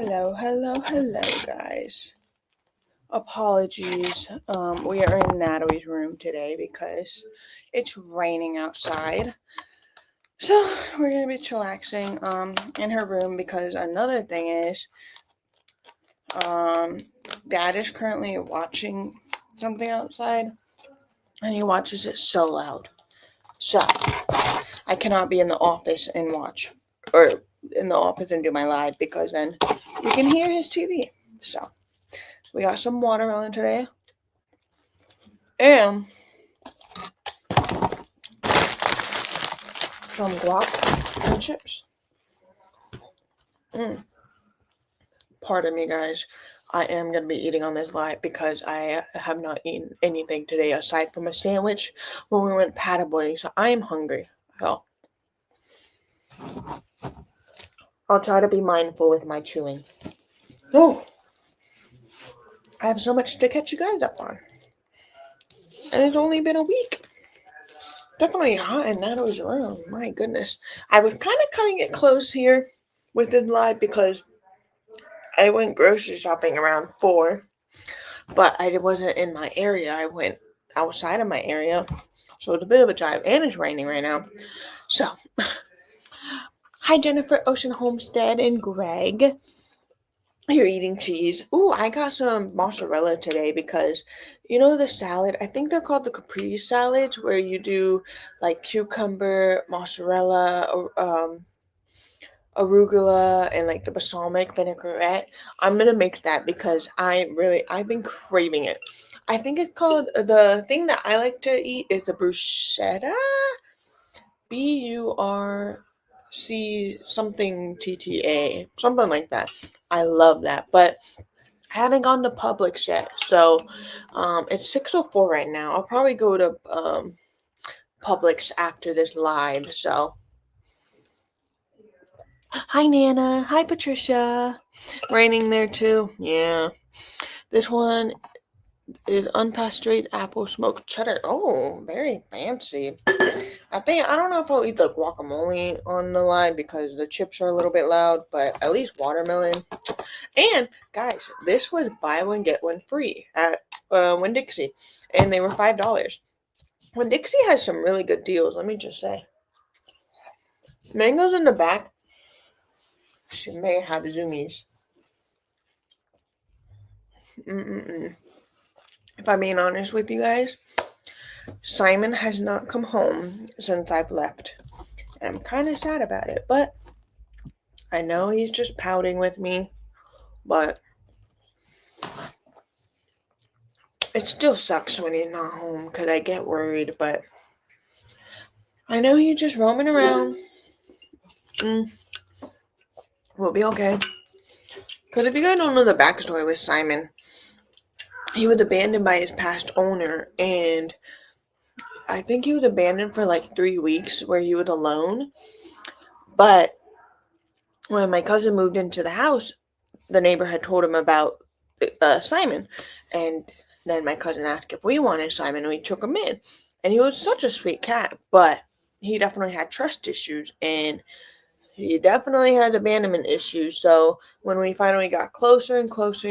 Hello, guys. Apologies. We are in Natalie's room today because it's raining outside. So we're gonna be chillaxing in her room because another thing is Dad is currently watching something outside and he watches it so loud. So I cannot be in the office and watch or in the office and do my live because then you can hear his TV. So we got some watermelon today. And some guac and chips. Pardon me, guys. I am going to be eating on this live because I have not eaten anything today aside from a sandwich when we went paddleboarding. So I am hungry. So I'll try to be mindful with my chewing. Oh, I have so much to catch you guys up on. And it's only been a week. Definitely hot in Natalie's room. My goodness. I was kind of cutting it close here with this live because I went grocery shopping around 4, but I wasn't in my area. I went outside of my area, so it's a bit of a drive, and it's raining right now. So, hi Jennifer, Ocean Homestead, and Greg. You're eating cheese. Ooh, I got some mozzarella today because, you know the salad? I think they're called the caprese salads, where you do like cucumber, mozzarella, or arugula, and like the balsamic vinaigrette. I'm gonna make that because I've been craving it. I think it's called, the thing that I like to eat is the bruschetta. BURC something TTA, something like that. I love that, but I haven't gone to Publix yet. So it's 6:04 right now. I'll probably go to Publix after this live. So hi Nana, hi Patricia. Raining there too. Yeah. This one is unpasteurized apple smoked cheddar. Oh, very fancy. I don't know if I'll eat the guacamole on the live because the chips are a little bit loud, but at least watermelon. And guys, this was buy one get one free at Winn-Dixie, and they were $5. Winn-Dixie has some really good deals. Let me just say, mangoes in the back. She may have zoomies. If I'm being honest with you guys, Simon has not come home since I've left. And I'm kind of sad about it, but I know he's just pouting with me, but it still sucks when he's not home because I get worried, but I know he's just roaming around. We'll be okay. Because if you guys don't know the backstory with Simon, he was abandoned by his past owner, and I think he was abandoned for like 3 weeks where he was alone. But when my cousin moved into the house, the neighbor had told him about Simon, and then my cousin asked if we wanted Simon, and we took him in. And he was such a sweet cat, but he definitely had trust issues, and he definitely had abandonment issues. So when we finally got closer and closer,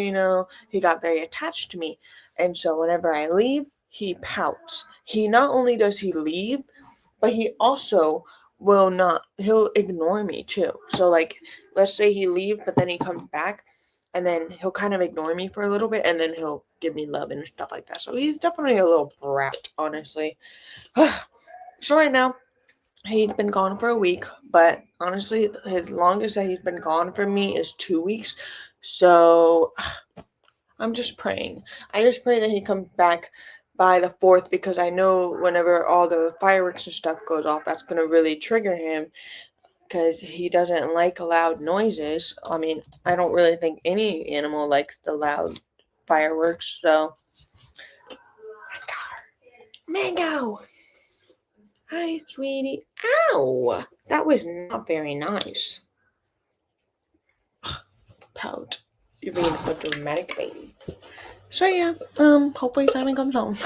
he got very attached to me. And so whenever I leave, he pouts. He not only does he leave, but he also he'll ignore me too. So like, let's say he leaves, but then he comes back, and then he'll kind of ignore me for a little bit, and then he'll give me love and stuff like that. So he's definitely a little brat, honestly. So right now, he's been gone for a week, but honestly, the longest that he's been gone from me is 2 weeks. So I'm just praying. I just pray that he comes back by the 4th, because I know whenever all the fireworks and stuff goes off, that's going to really trigger him because he doesn't like loud noises. I mean, I don't really think any animal likes the loud fireworks, so. Mango! Hi, sweetie. Ow! That was not very nice. Pout. You're being a dramatic baby. So yeah, hopefully Simon comes home.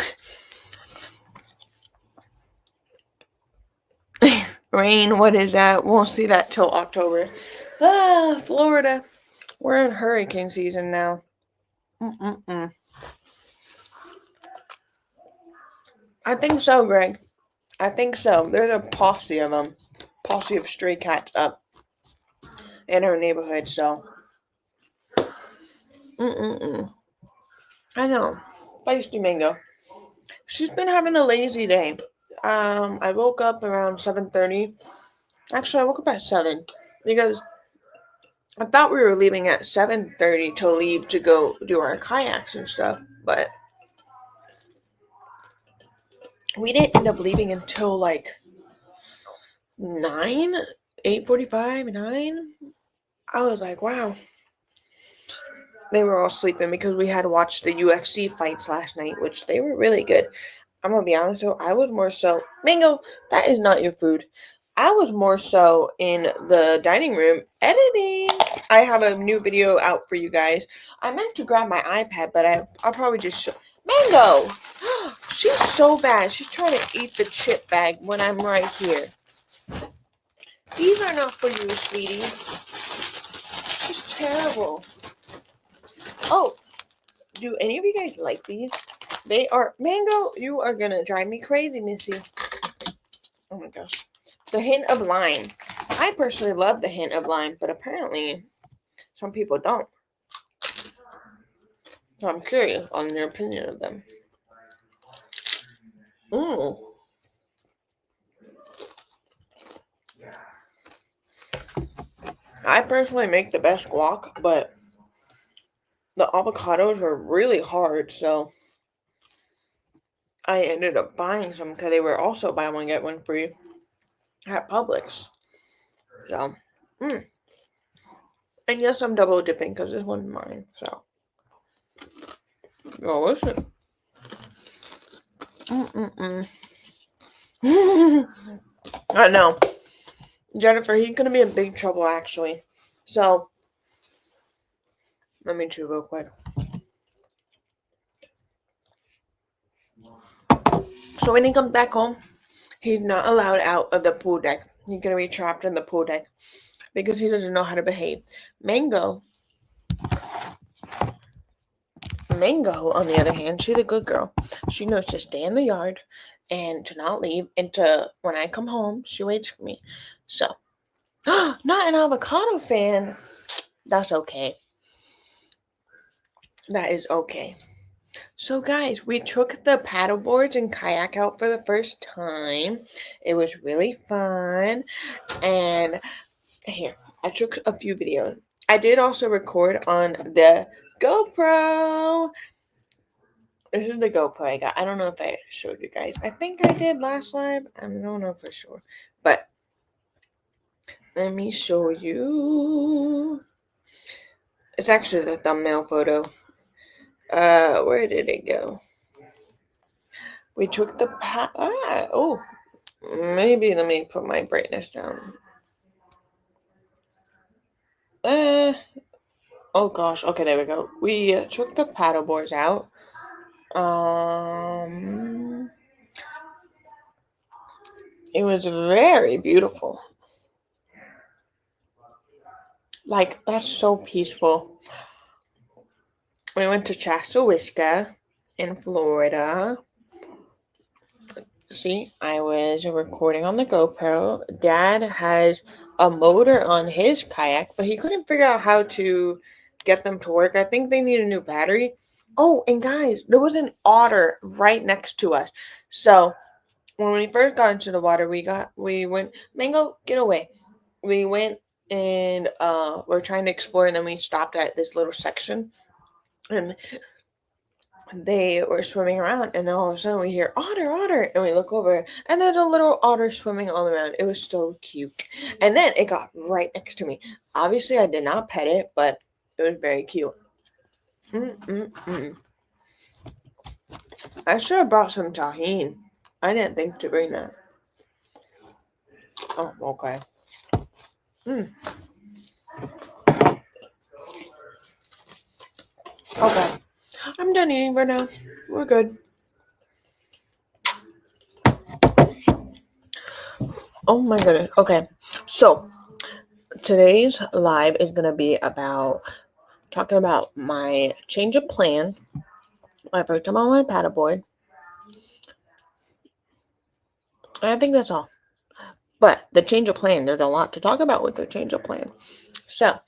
Rain, what is that? Won't see that till October. Florida. We're in hurricane season now. I think so, Greg. I think so. There's a posse of them. Posse of stray cats up in our neighborhood, so. I know. Feisty Mango. She's been having a lazy day. I woke up around 7:30. Actually, I woke up at 7 because I thought we were leaving at 7:30 to leave to go do our kayaks and stuff, but we didn't end up leaving until like 9, 8:45, 9. I was like, wow. They were all sleeping because we had watched the UFC fights last night, which they were really good. I'm gonna be honest though, I was more so Mango, that is not your food. I was more so in the dining room editing. I have a new video out for you guys. I meant to grab my iPad, but I'll probably just show Mango! She's so bad. She's trying to eat the chip bag when I'm right here. These are not for you, sweetie. She's terrible. Oh, do any of you guys like these? They are Mango. You are gonna drive me crazy, Missy. Oh my gosh. The hint of lime. I personally love the hint of lime, but apparently some people don't. So I'm curious on your opinion of them. I personally make the best guac, but the avocados were really hard, so I ended up buying some because they were also buy one get one free at Publix. So, and yes, I'm double dipping because this one's mine. So, yo, listen. I know, Jennifer. He's gonna be in big trouble actually. So, let me chew real quick. So when he comes back home, he's not allowed out of the pool deck. He's gonna be trapped in the pool deck because he doesn't know how to behave. Mango, on the other hand, she's a good girl. She knows to stay in the yard and to not leave. And to when I come home, she waits for me. So, not an avocado fan. That's okay. That is okay. So guys, we took the paddle boards and kayak out for the first time. It was really fun. And here, I took a few videos. I did also record on the GoPro. This is the GoPro I got. I don't know if I showed you guys. I think I did last live. I don't know for sure. But let me show you. It's actually the thumbnail photo. Where did it go? We took the maybe let me put my brightness down. Oh gosh. Okay, there we go. We took the paddle boards out. It was very beautiful. Like, that's so peaceful. We went to Chaskawiska in Florida. See, I was recording on the GoPro. Dad has a motor on his kayak, but he couldn't figure out how to get them to work. I think they need a new battery. Oh, and guys, there was an otter right next to us. So when we first got into the water, we went, Mango, get away. We went and we're trying to explore, and then we stopped at this little section, and they were swimming around, and then all of a sudden we hear otter, and we look over, and there's a little otter swimming all around. It was so cute. And then it got right next to me. Obviously, I did not pet it, but it was very cute. I should have brought some tahini. I didn't think to bring that. Oh, okay. Okay. I'm done eating for now. We're good. Oh my goodness. Okay. So today's live is going to be about talking about my change of plan, my first time on my paddleboard. And I think that's all. But the change of plan, there's a lot to talk about with the change of plan. So,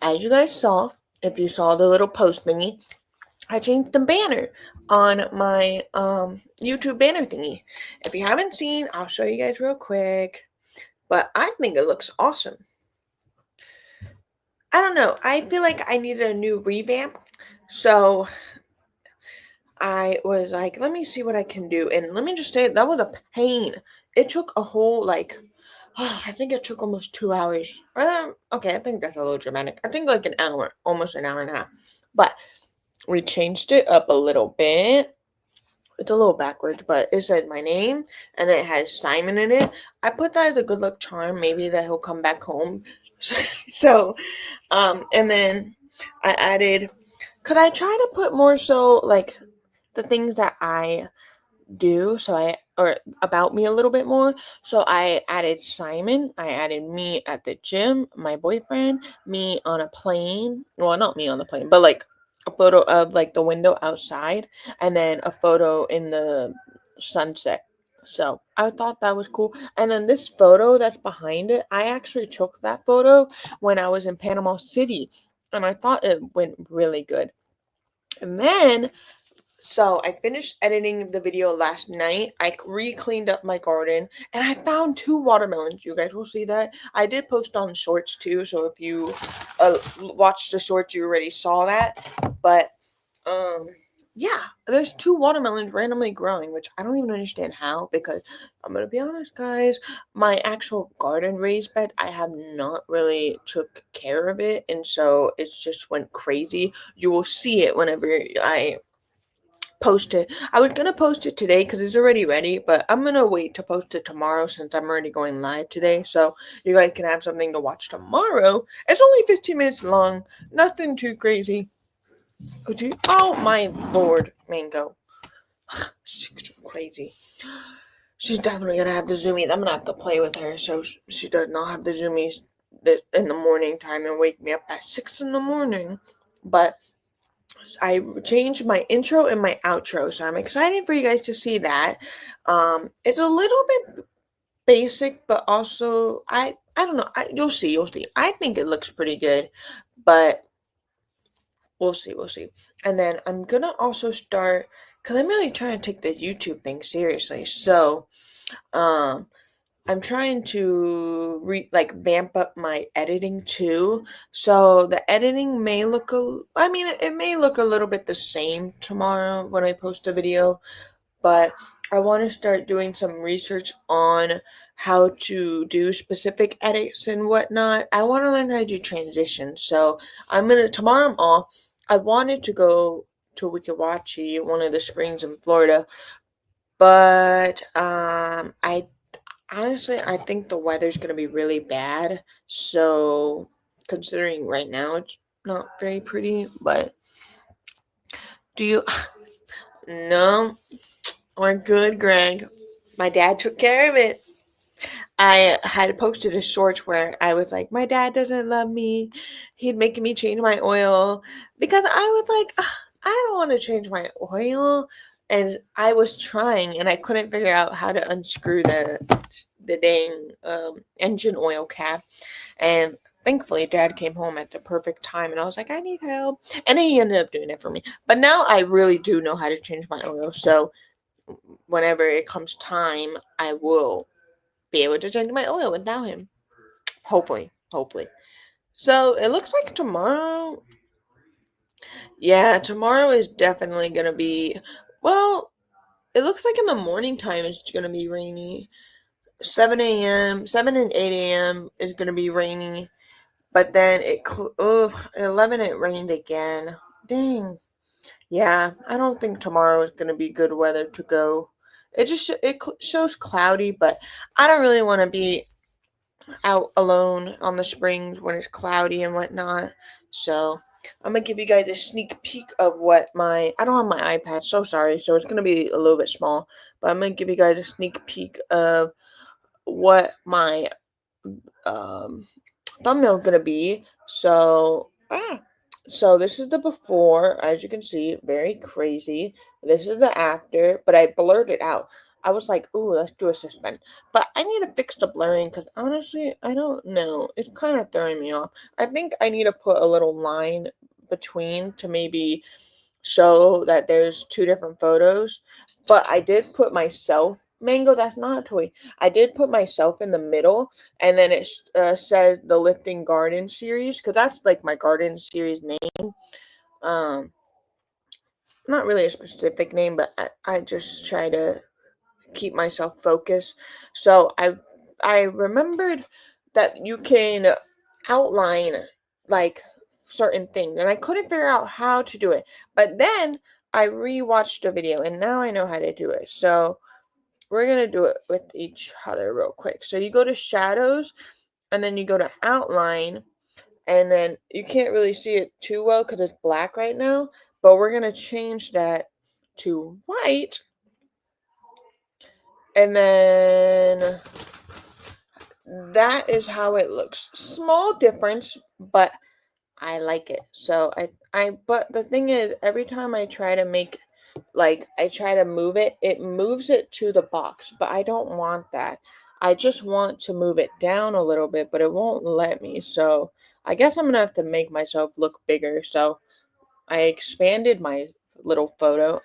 as you guys saw, if you saw the little post thingy, I changed the banner on my YouTube banner thingy. If you haven't seen, I'll show you guys real quick. But I think it looks awesome. I don't know. I feel like I needed a new revamp. So I was like, let me see what I can do. And let me just say, that was a pain. It took a whole, I think it took almost 2 hours. Okay, I think that's a little dramatic. I think like an hour, almost an hour and a half. But we changed it up a little bit. It's a little backwards, but it says my name, and then it has Simon in it. I put that as a good luck charm, maybe that he'll come back home. So, and then I added, could I try to put more so, like, the things that I do, or about me a little bit more. So I added Simon, I added me at the gym, my boyfriend, me on a plane. Well, not me on the plane, but like a photo of like the window outside, and then a photo in the sunset. So I thought that was cool. And then this photo that's behind it, I actually took that photo when I was in Panama City, and I thought it went really good. And then so I finished editing the video last night. I re-cleaned up my garden, and I found 2 watermelons. You guys will see that. I did post on shorts too, so if you watched the shorts, you already saw that. But yeah, there's 2 watermelons randomly growing, which I don't even understand how, because I'm gonna be honest, guys, my actual garden raised bed, I have not really took care of it, and so it's just went crazy. You will see it whenever I post it. I was gonna post it today because it's already ready, but I'm gonna wait to post it tomorrow since I'm already going live today, so you guys can have something to watch tomorrow. It's only 15 minutes long, nothing too crazy. Oh my lord, Mango. She's crazy. She's definitely gonna have the zoomies. I'm gonna have to play with her so she does not have the zoomies in the morning time and wake me up at 6 in the morning. But I changed my intro and my outro, so I'm excited for you guys to see that. It's a little bit basic, but also I don't know. You'll see. I think it looks pretty good, but we'll see. And then I'm gonna also start, because I'm really trying to take the YouTube thing seriously. So, I'm trying to vamp up my editing too. So the editing may look it may look a little bit the same tomorrow when I post a video, but I want to start doing some research on how to do specific edits and whatnot. I want to learn how to do transitions. So tomorrow I'm off. I wanted to go to Wikawatchee, one of the springs in Florida, but I honestly, I think the weather's going to be really bad. So, considering right now it's not very pretty, but do you? No, we're good, Greg. My dad took care of it. I had posted a short where I was like, my dad doesn't love me. He'd making me change my oil because I was like, I don't want to change my oil. And I was trying and I couldn't figure out how to unscrew the dang engine oil cap. And thankfully, Dad came home at the perfect time, and I was like, I need help. And he ended up doing it for me. But now I really do know how to change my oil. So whenever it comes time, I will be able to change my oil without him. Hopefully. So it looks like tomorrow. Yeah, tomorrow is definitely going to be. Well, it looks like in the morning time it's going to be rainy. 7 a.m., 7 and 8 a.m. is going to be rainy. But then 11 it rained again. Dang. Yeah, I don't think tomorrow is going to be good weather to go. It shows cloudy, but I don't really want to be out alone on the springs when it's cloudy and whatnot. So I'm going to give you guys a sneak peek of what I don't have my iPad, so sorry. So it's going to be a little bit small. But I'm going to give you guys a sneak peek of what my thumbnail gonna be. So So this is the before, as you can see, very crazy. This is the after, but I blurred it out. I was like, ooh, let's do a suspend. But I need to fix the blurring because honestly, I don't know. It's kind of throwing me off. I think I need to put a little line between to maybe show that there's two different photos. But I did put myself, Mango, that's not a toy. I did put myself in the middle, and then it said the Lifting Garden series because that's like my garden series name. Um, Not really a specific name, but I just try to keep myself focused. So I remembered that you can outline like certain things, and I couldn't figure out how to do it. But then I rewatched a video, and now I know how to do it. So we're gonna do it with each other real quick. So you go to shadows, and then you go to outline, and then you can't really see it too well because it's black right now. But we're gonna change that to white, and then that is how it looks. Small difference, but I like it. So but the thing is, every time I try to make, like, I try to move it, it moves it to the box, but I don't want that. I just want to move it down a little bit, but it won't let me. So I guess I'm gonna have to make myself look bigger. So I expanded my little photo.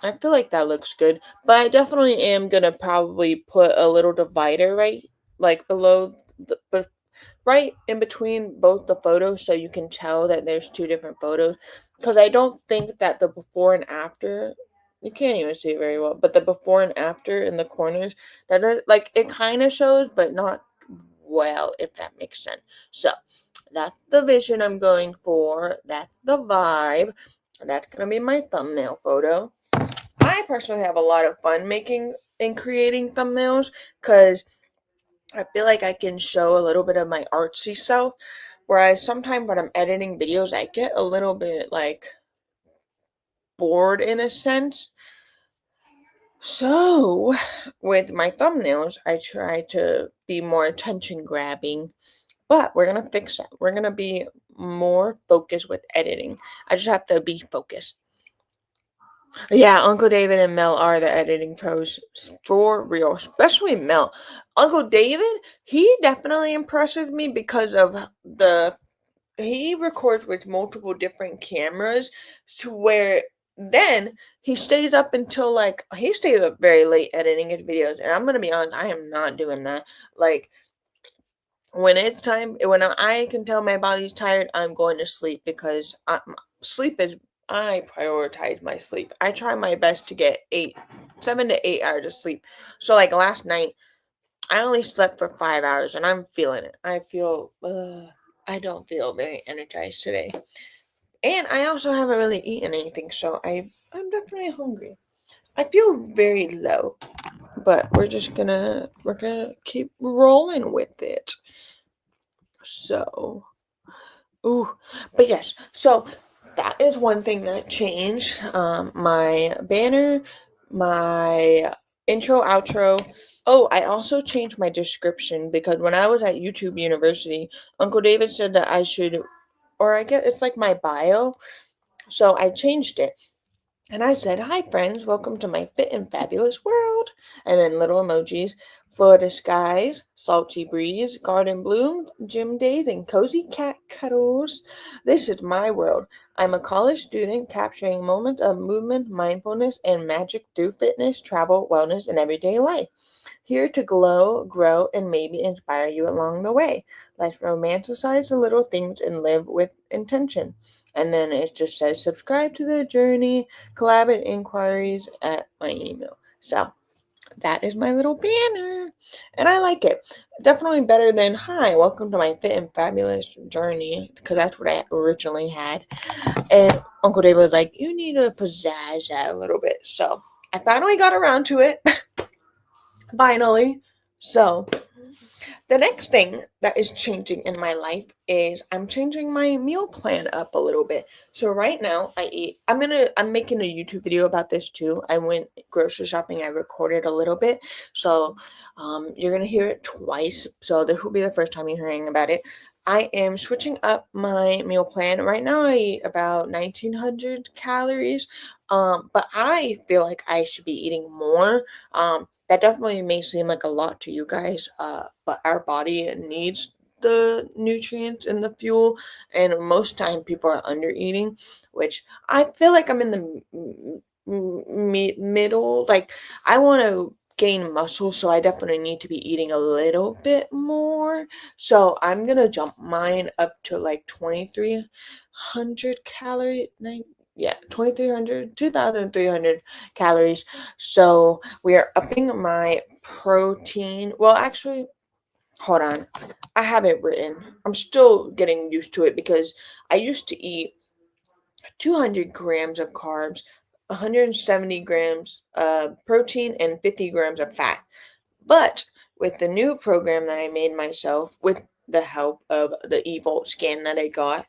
I feel like that looks good, but I definitely am gonna probably put a little divider right, like below but right in between both the photos, so you can tell that there's two different photos. Because I don't think that the before and after, you can't even see it very well, but the before and after in the corners, that are, like, it kind of shows, but not well, if that makes sense. So that's the vision I'm going for. That's the vibe. That's gonna be my thumbnail photo. I personally have a lot of fun making and creating thumbnails because I feel like I can show a little bit of my artsy self. Whereas sometimes when I'm editing videos, I get a little bit like bored in a sense. So with my thumbnails, I try to be more attention grabbing. But we're going to fix that. We're going to be more focused with editing. I just have to be focused. Yeah, Uncle David and Mel are the editing pros for real, especially Mel. Uncle David, he definitely impresses me because of he records with multiple different cameras to where then he stays up until like he stays up very late editing his videos, and I'm gonna be honest, I am not doing that. Like when it's time, when I can tell my body's tired, I'm going to sleep because sleep is, I prioritize my sleep. I try my best to get 7 to 8 hours of sleep. So like last night, I only slept for 5 hours, and I'm feeling it. I don't feel very energized today, and I also haven't really eaten anything, so I'm definitely hungry. I feel very low, but we're gonna keep rolling with it. So, ooh, but yes, so that is one thing that changed. My banner, my intro, outro. Oh, I also changed my description because when I was at YouTube University, Uncle David said that I should, or I guess it's like my bio. So I changed it. And I said, "Hi, friends. Welcome to my fit and fabulous world." And then little emojis: Florida skies, salty breeze, garden blooms, gym days, and cozy cat cuddles. This is my world. I'm a college student capturing moments of movement, mindfulness, and magic through fitness, travel, wellness, and everyday life. Here to glow, grow, and maybe inspire you along the way. Let's romanticize the little things and live with intention. And then it just says, subscribe to the journey, collab and inquiries at my email. So that is my little banner. And I like it. Definitely better than, hi, welcome to my fit and fabulous journey, because that's what I originally had. And Uncle David was like, you need to pizzazz that a little bit. So I finally got around to it. Finally. So the next thing that is changing in my life is I'm changing my meal plan up a little bit. So right now I'm making a YouTube video about this too. I went grocery shopping. I recorded a little bit. So you're gonna hear it twice. So this will be the first time you're hearing about it. I am switching up my meal plan. Right now I eat about 1900 calories. But I feel like I should be eating more. That definitely may seem like a lot to you guys, but our body needs the nutrients and the fuel, and most time people are under eating, which I feel like I'm in the middle. Like, I want to gain muscle, so I definitely need to be eating a little bit more. So I'm gonna jump mine up to like 2300 calorie. Yeah, 2300, 2300 calories. So we are upping my protein. Well, actually, hold on. I have it written. I'm still getting used to it because I used to eat 200 grams of carbs, 170 grams of protein, and 50 grams of fat. But with the new program that I made myself, with the help of the Evolt scan that I got,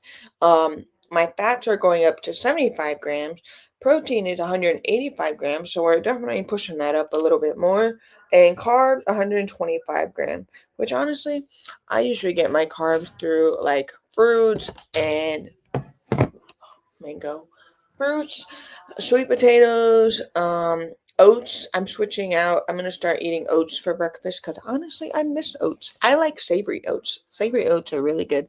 my fats are going up to 75 grams. Protein is 185 grams, so we're definitely pushing that up a little bit more. And carbs, 125 grams, which honestly, I usually get my carbs through like fruits and mango, fruits, sweet potatoes, oats. I'm switching out. I'm gonna start eating oats for breakfast because honestly, I miss oats. I like savory oats. Savory oats are really good.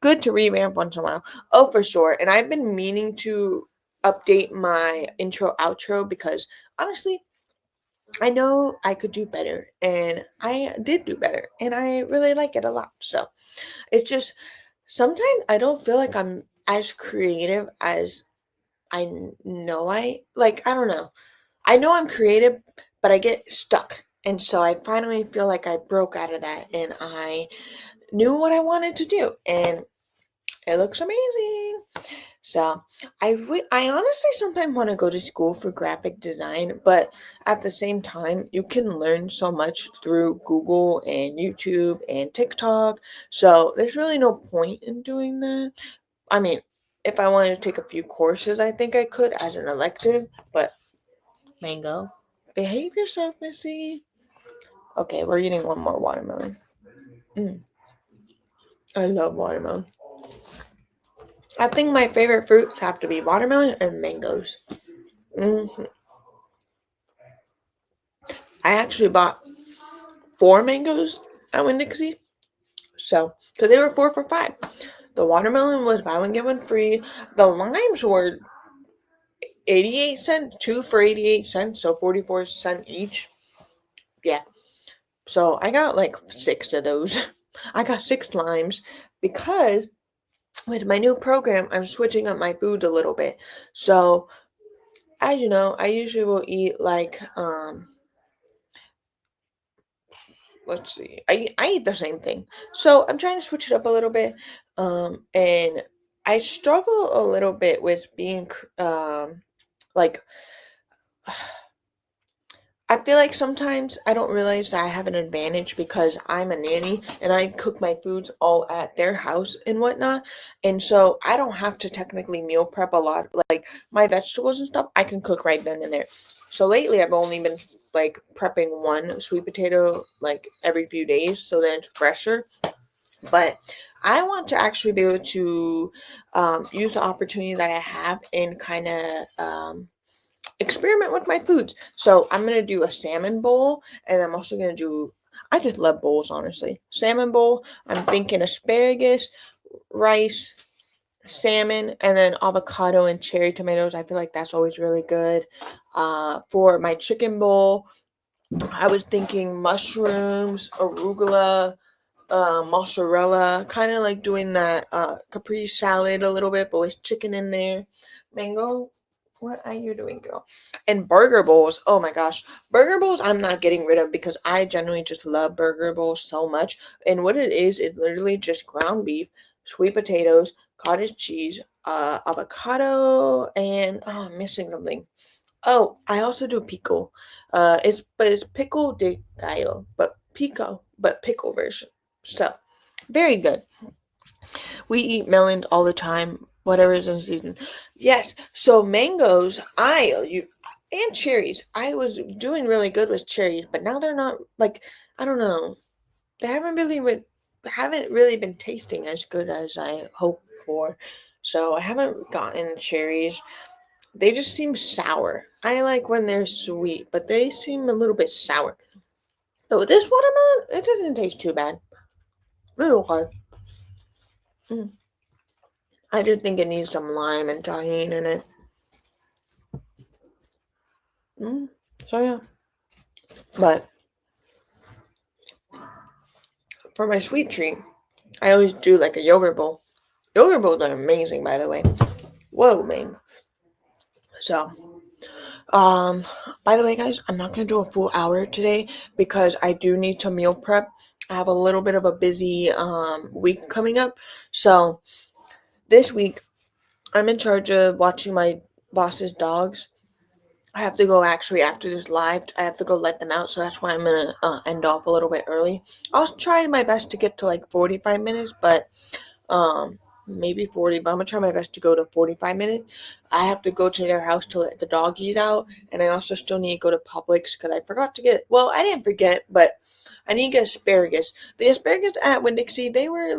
Good to revamp once in a while. Oh, for sure. And I've been meaning to update my intro outro because honestly, I know I could do better, and I did do better, and I really like it a lot. So it's just sometimes I don't feel like I'm as creative as know I don't know. I know I'm creative, but I get stuck. And so I finally feel like I broke out of that and I knew what I wanted to do and it looks amazing. So I honestly sometimes want to go to school for graphic design, but at the same time, you can learn so much through Google and YouTube and TikTok. So there's really no point in doing that. I mean, if I wanted to take a few courses, I think I could as an elective, but mango, behave yourself, Missy. Okay, we're eating one more watermelon. Mm, I love watermelon. I think my favorite fruits have to be watermelon and mangoes. hmm I actually bought 4 mangoes at Winn-Dixie. So, because they were 4 for $5. The watermelon was buy one, get one free. The limes were 88 cents, two for 88 cents, so 44 cents each. Yeah. So I got like 6 of those. I got 6 limes because with my new program, I'm switching up my food a little bit. So, as you know, I usually will eat like let's see. I eat the same thing. So, I'm trying to switch it up a little bit. And I struggle a little bit with being like I feel like sometimes I don't realize that I have an advantage because I'm a nanny and I cook my foods all at their house and whatnot. And so I don't have to technically meal prep a lot. Like my vegetables and stuff, I can cook right then and there. So lately I've only been like prepping one sweet potato like every few days so then it's fresher. But I want to actually be able to use the opportunity that I have and kind of experiment with my foods. So I'm gonna do a salmon bowl, and I'm also gonna do. I just love bowls, honestly. Salmon bowl. I'm thinking asparagus, rice, salmon, and then avocado and cherry tomatoes. I feel like that's always really good. For my chicken bowl, I was thinking mushrooms, arugula, mozzarella, kind of like doing that capri salad a little bit, but with chicken in there. Mango, what are you doing, girl? And burger bowls. Oh my gosh, burger bowls. I'm not getting rid of because I genuinely just love burger bowls so much. And what it is literally just ground beef, sweet potatoes, cottage cheese, avocado, and oh, I'm missing something. Oh, I also do pico. It's pico de gallo, but pickle version. So very good. We eat melons all the time, whatever is in season. Yes. So mangoes, and cherries. I was doing really good with cherries, but now they're not like I don't know. They haven't really went. haven't really been tasting as good as I hoped for. So I haven't gotten cherries. They just seem sour. I like when they're sweet, but they seem a little bit sour. So with this watermelon, it doesn't taste too bad. It's okay. I just think it needs some lime and tahini in it. So yeah. But for my sweet treat, I always do like a yogurt bowl. Yogurt bowls are amazing, by the way. Whoa, man. So, by the way, guys, I'm not gonna do a full hour today because I do need to meal prep. I have a little bit of a busy week coming up. So this week, I'm in charge of watching my boss's dogs. I have to go actually after this live. I have to go let them out, so that's why I'm gonna end off a little bit early. I'll try my best to get to like 45 minutes, but maybe 40, but I'm gonna try my best to go to 45 minutes. I have to go to their house to let the doggies out, and I also still need to go to Publix because I forgot to get, well, I didn't forget, but I need to get asparagus. The asparagus at Winn-Dixie, they were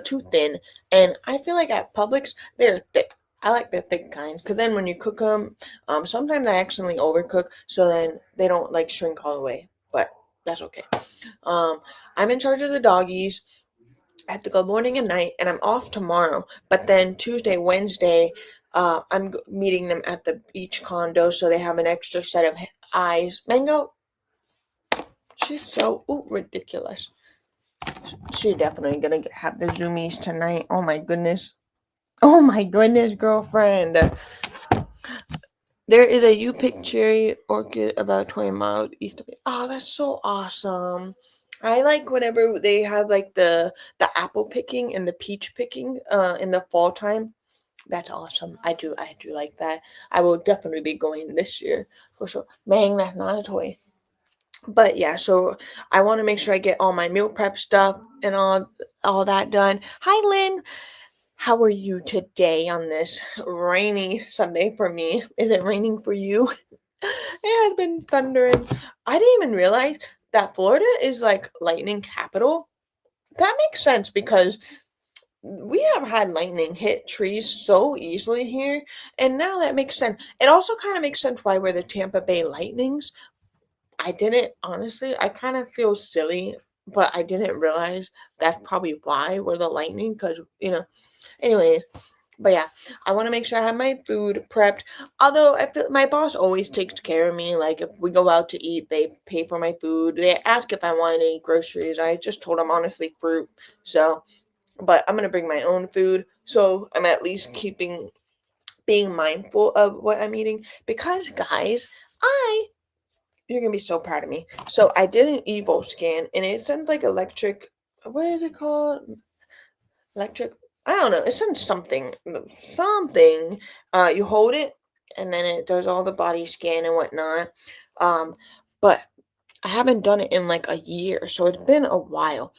too thin, and I feel like at Publix, they're thick. I like the thick kind, because then when you cook them, sometimes I accidentally overcook, so then they don't like shrink all the way, but that's okay. I'm in charge of the doggies. I have to go morning and night, and I'm off tomorrow. But then Tuesday, Wednesday, I'm meeting them at the beach condo, so they have an extra set of eyes. Mango, she's so ridiculous. She's definitely gonna have the zoomies tonight. Oh my goodness. Oh my goodness, girlfriend. There is a you pick cherry orchid about 20 miles east of it. Oh, that's so awesome. I like whenever they have like the apple picking and the peach picking in the fall time. That's awesome. I do like that. I will definitely be going this year for sure. Man, that's not a toy. But yeah, so I want to make sure I get all my meal prep stuff and all that done. Hi Lynn. How are you today on this rainy Sunday for me? Is it raining for you? It had been thundering. I didn't even realize that Florida is like lightning capital. That makes sense because we have had lightning hit trees so easily here, and now that makes sense. It also kind of makes sense why we're the Tampa Bay Lightnings. I didn't honestly. I kind of feel silly, but I didn't realize that's probably why we're the Lightning because Anyways, but yeah, I want to make sure I have my food prepped. Although I feel my boss always takes care of me. Like if we go out to eat, they pay for my food. They ask if I want any groceries. I just told them honestly fruit. So, but I'm gonna bring my own food. So I'm at least being mindful of what I'm eating because guys, you're gonna be so proud of me. So I did an Evo scan and it sends like electric. What is it called? Electric. I don't know. It sends something. Something. You hold it, and then it does all the body scan and whatnot. Um, but I haven't done it in like a year, so it's been a while.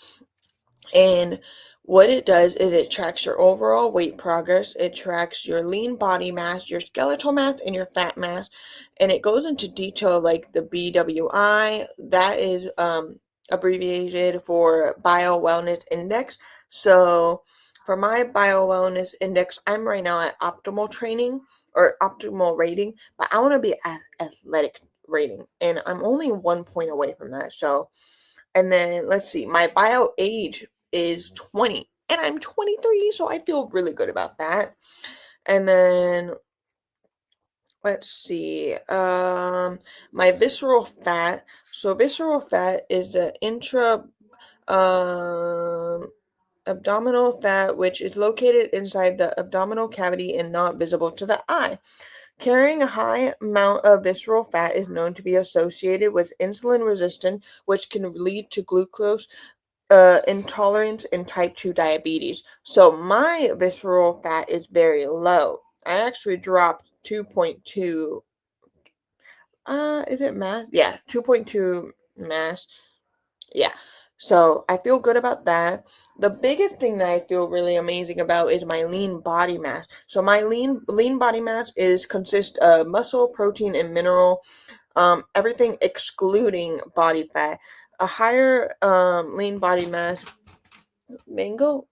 And what it does is it tracks your overall weight progress. It tracks your lean body mass, your skeletal mass, and your fat mass. And it goes into detail like the BWI. That is abbreviated for Bio Wellness Index. So for my Bio Wellness Index, I'm right now at optimal training or optimal rating, but I want to be at athletic rating. And I'm only 1 point away from that. So, and then let's see, my bio age is 20 and I'm 23, so I feel really good about that. And then let's see, my visceral fat. So visceral fat is the um abdominal fat which is located inside the abdominal cavity and not visible to the eye. Carrying a high amount of visceral fat is known to be associated with insulin resistance, which can lead to glucose intolerance and type 2 diabetes. So my visceral fat is very low. I actually dropped 2.2. Is it mass? Yeah, 2.2 mass. Yeah. So I feel good about that. The biggest thing that I feel really amazing about is my lean body mass. So my lean body mass is consists of muscle, protein, and mineral. Everything excluding body fat. a higher lean body mass. Mango?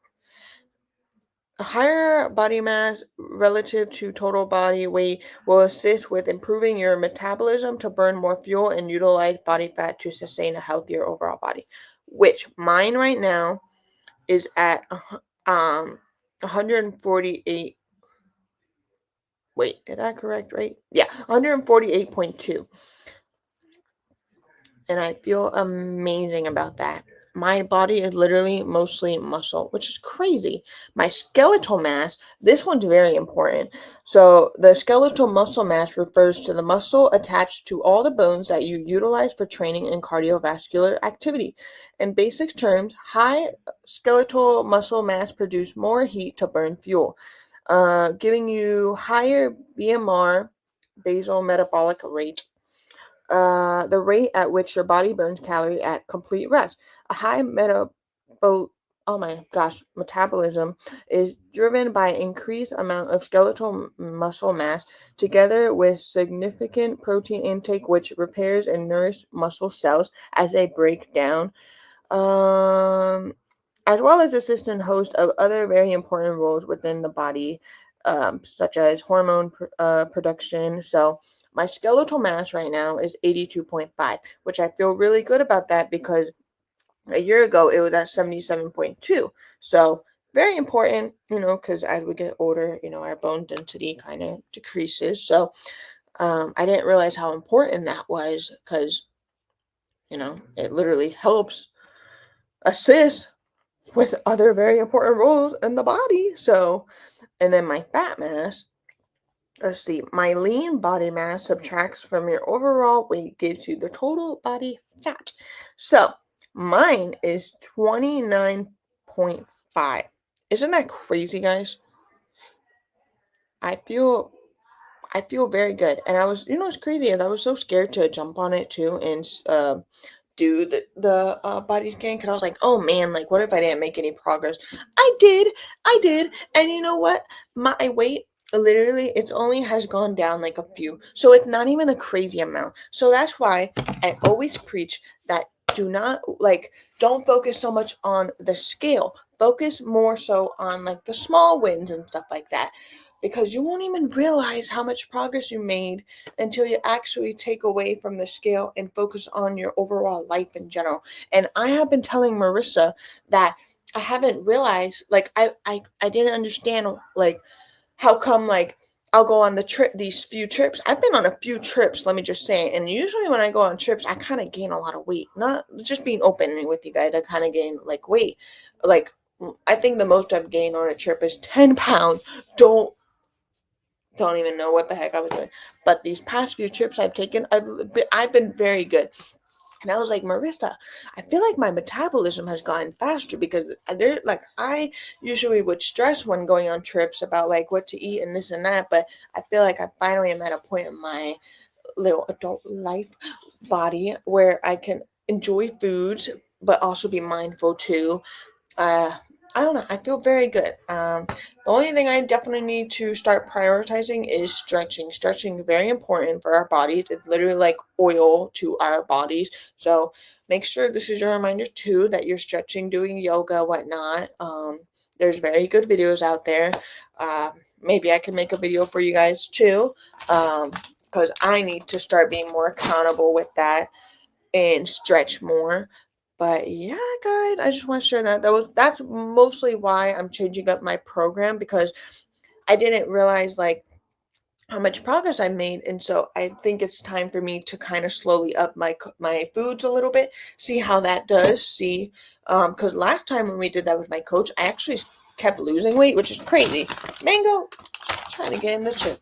A higher body mass relative to total body weight will assist with improving your metabolism to burn more fuel and utilize body fat to sustain a healthier overall body. Which mine right now is at 148. Wait, is that correct, right? Yeah, 148.2. And I feel amazing about that. My body is literally mostly muscle, which is crazy. My skeletal mass, this one's very important. So, the skeletal muscle mass refers to the muscle attached to all the bones that you utilize for training and cardiovascular activity. In basic terms, high skeletal muscle mass produce more heat to burn fuel, giving you higher BMR, basal metabolic rate, the rate at which your body burns calorie at complete rest. A high oh my gosh, metabolism is driven by increased amount of skeletal muscle mass together with significant protein intake, which repairs and nourishes muscle cells as they break down. Um, as well as assist in host of other very important roles within the body, such as hormone production. So my skeletal mass right now is 82.5, which I feel really good about that because a year ago it was at 77.2. So very important, because as we get older, our bone density kind of decreases. So I didn't realize how important that was because, it literally helps assist with other very important roles in the body. So, and then my fat mass, let's see, my lean body mass subtracts from your overall weight, gives you the total body fat. So, mine is 29.5. Isn't that crazy, guys? I feel very good. And I was, it's crazy, and I was so scared to jump on it too and do the body scan because I was like, oh man, like what if I didn't make any progress? I did, and you know what? My weight literally it's only has gone down like a few, so it's not even a crazy amount. So that's why I always preach that don't focus so much on the scale. Focus more so on like the small wins and stuff like that. Because you won't even realize how much progress you made until you actually take away from the scale and focus on your overall life in general. And I have been telling Marissa that I haven't realized, like, I didn't understand, like, how come, like, I'll go on these few trips. I've been on a few trips, let me just say. And usually when I go on trips, I kind of gain a lot of weight. Not just being open with you guys, I kind of gain, like, weight. Like, I think the most I've gained on a trip is 10 pounds. Don't even know what the heck I was doing. But these past few trips I've taken, I've been very good. And I was like, Marissa, I feel like my metabolism has gotten faster because I usually would stress when going on trips about like what to eat and this and that. But I feel like I finally am at a point in my little adult life body where I can enjoy foods, but also be mindful too. uh, I don't know. I feel very good. The only thing I definitely need to start prioritizing is stretching. Stretching is very important for our bodies. It's literally like oil to our bodies. So make sure this is your reminder too that you're stretching, doing yoga, whatnot. There's very good videos out there. Maybe I can make a video for you guys too, because I need to start being more accountable with that and stretch more. But yeah, guys, I just want to share that's mostly why I'm changing up my program because I didn't realize like how much progress I made, and so I think it's time for me to kind of slowly up my foods a little bit, see how that does. See, because last time when we did that with my coach, I actually kept losing weight, which is crazy. Mango, trying to get in the chip,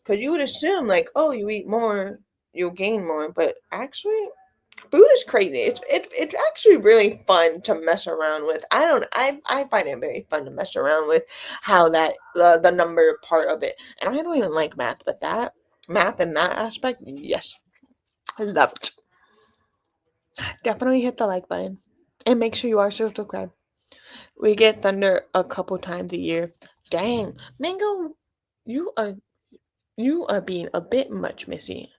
because you would assume like, oh, you eat more, you'll gain more, but actually food is crazy. It's actually really fun to mess around with. I find it very fun to mess around with how that the number part of it. And I don't even like math, but that math in that aspect, yes, I love it. Definitely hit the like button and make sure you are still subscribed. We get thunder a couple times a year. Dang, Mango, you are being a bit much, Missy.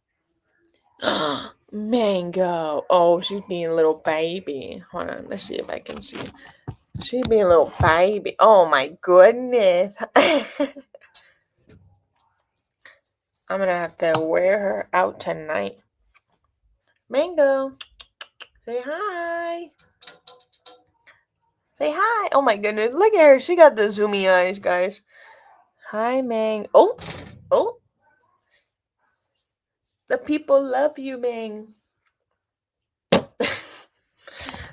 Mango. Oh, she's being a little baby. Hold on, let's see if I can see. She's being a little baby. Oh my goodness. I'm gonna have to wear her out tonight. Mango, say hi. Say hi. Oh my goodness, look at her. She got the zoomy eyes, guys. Hi, Mang. Oh, oh. The people love you, Mang.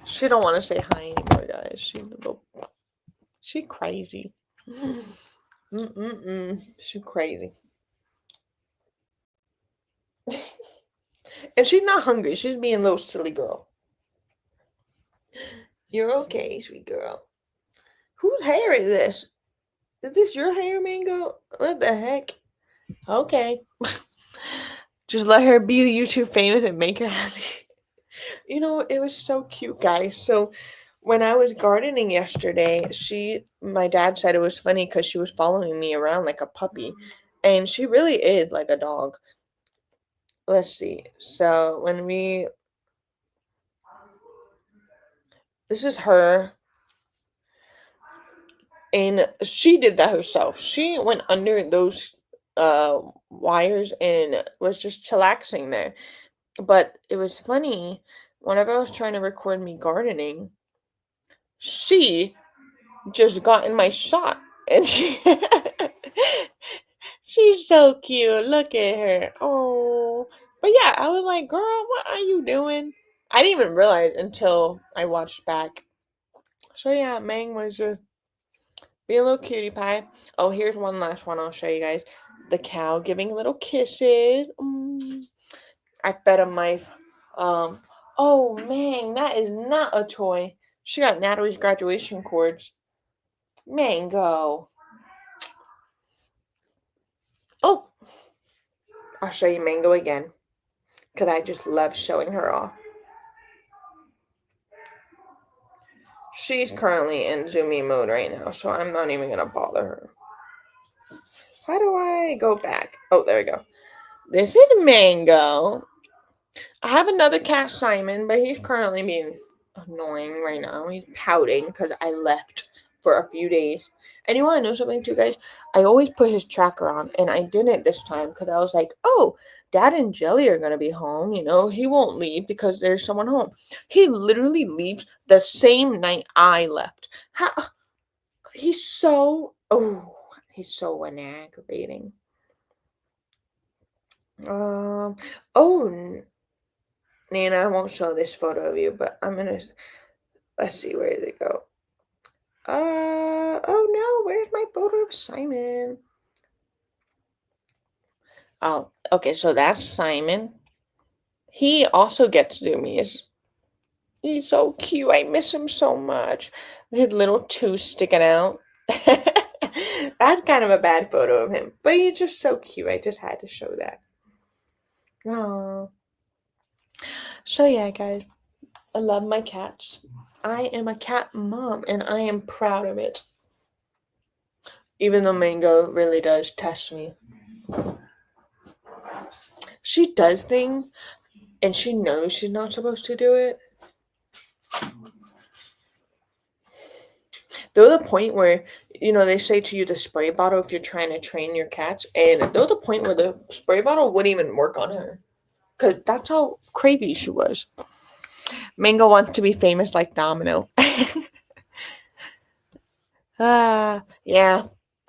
She don't want to say hi anymore, guys. She crazy. She crazy. And she's not hungry. She's being a little silly girl. You're okay, sweet girl. Whose hair is this? Is this your hair, Mango? What the heck? Okay. Just let her be YouTube famous and make her happy. You know, it was so cute, guys. So when I was gardening yesterday, my dad said it was funny because she was following me around like a puppy. And she really is like a dog. Let's see. So this is her. And she did that herself. She went under those wires and was just chillaxing there. But it was funny. Whenever I was trying to record me gardening, she just got in my shot. And she's so cute. Look at her. Oh. But yeah, I was like, girl, what are you doing? I didn't even realize until I watched back. So yeah, Mang was just being a little cutie pie. Oh, here's one last one I'll show you guys. The cow giving little kisses. I fed him my oh man, that is not a toy. She got Natalie's graduation cords. Mango. Oh, I'll show you Mango again. Because I just love showing her off. She's currently in zoomy mode right now, so I'm not even going to bother her. How do I go back? Oh, there we go. This is Mango. I have another cat, Simon, but he's currently being annoying right now. He's pouting because I left for a few days. And you want to know something too, guys? I always put his tracker on, and I didn't this time because I was like, oh, Dad and Jelly are going to be home. You know, he won't leave because there's someone home. He literally leaves the same night I left. He's so aggravating. Oh, Nana, I won't show this photo of you, but let's see, where did it go? Oh no, where's my photo of Simon? Oh, okay, so that's Simon. He also gets zoomies. He's so cute. I miss him so much. His little tooth sticking out. That's kind of a bad photo of him, but he's just so cute. I just had to show that. Oh. So yeah, guys, I love my cats. I am a cat mom, and I am proud of it. Even though Mango really does test me. She does things, and she knows she's not supposed to do it. They're the point where, you know, they say to you the spray bottle if you're trying to train your cats, and they're the point where the spray bottle wouldn't even work on her. Because that's how crazy she was. Mango wants to be famous like Domino. Yeah.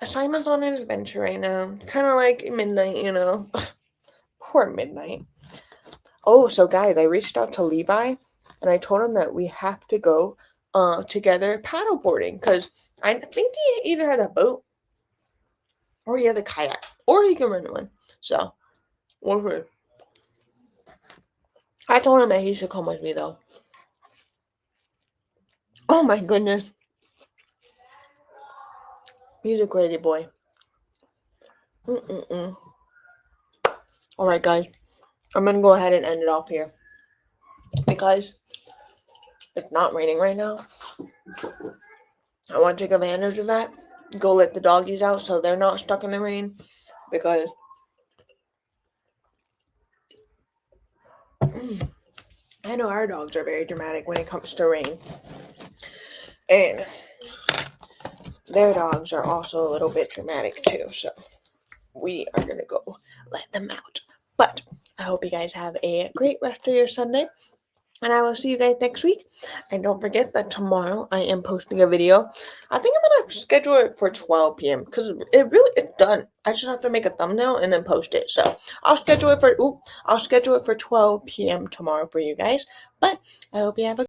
Simon's on an adventure right now. Kind of like Midnight, you know. Poor Midnight. Oh, so guys, I reached out to Levi, and I told him that we have to go together paddleboarding, because I think he either had a boat or he had a kayak, or he can rent one. So, whatever. I told him that he should come with me, though. Oh my goodness. He's a crazy boy. Alright, guys. I'm going to go ahead and end it off here, because it's not raining right now. I want to take advantage of that. Go let the doggies out so they're not stuck in the rain, because I know our dogs are very dramatic when it comes to rain. And their dogs are also a little bit dramatic too. So we are going to go let them out. But I hope you guys have a great rest of your Sunday. And I will see you guys next week. And don't forget that tomorrow I am posting a video. I think I'm going to schedule it for 12 p.m. because it's done. I just have to make a thumbnail and then post it. So I'll schedule it for 12 p.m. tomorrow for you guys. But I hope you have a